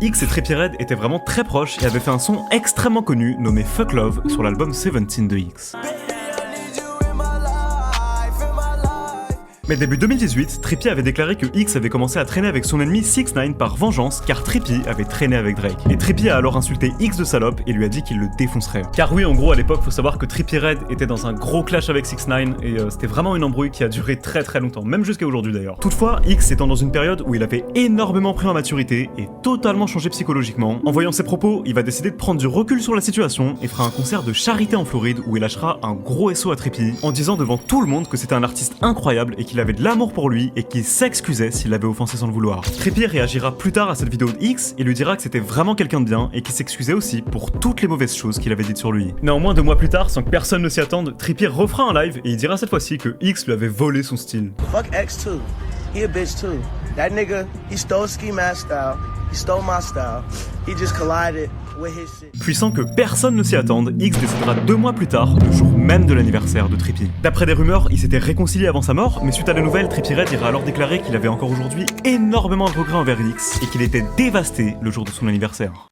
X et Trippie Redd étaient vraiment très proches et avaient fait un son extrêmement connu nommé Fuck Love sur l'album 17 de X. Mais début 2018, Trippie avait déclaré que X avait commencé à traîner avec son ennemi 6ix9ine par vengeance car Trippie avait traîné avec Drake. Et Trippie a alors insulté X de salope et lui a dit qu'il le défoncerait. Car oui, en gros, à l'époque, faut savoir que Trippie Redd était dans un gros clash avec 6ix9ine et c'était vraiment une embrouille qui a duré très longtemps, même jusqu'à aujourd'hui d'ailleurs. Toutefois, X étant dans une période où il avait énormément pris en maturité et totalement changé psychologiquement, en voyant ses propos, il va décider de prendre du recul sur la situation et fera un concert de charité en Floride où il lâchera un gros SO à Trippie en disant devant tout le monde que c'était un artiste incroyable et qu'il avait de l'amour pour lui et qu'il s'excusait s'il l'avait offensé sans le vouloir. Trippie réagira plus tard à cette vidéo de X et lui dira que c'était vraiment quelqu'un de bien et qu'il s'excusait aussi pour toutes les mauvaises choses qu'il avait dites sur lui. Néanmoins, 2 mois plus tard, sans que personne ne s'y attende, Trippie refera un live et il dira cette fois-ci que X lui avait volé son style. Fuck X too. He a bitch too. That nigga, he stole Ski Mask style. He stole my style. He just collided with his shit. Puis sans que personne ne s'y attende, X décédera 2 mois plus tard, le jour même de l'anniversaire de Trippie. D'après des rumeurs, ils s'étaient réconciliés avant sa mort, mais suite à la nouvelle, Trippie Redd ira alors déclarer qu'il avait encore aujourd'hui énormément de regrets envers X et qu'il était dévasté le jour de son anniversaire.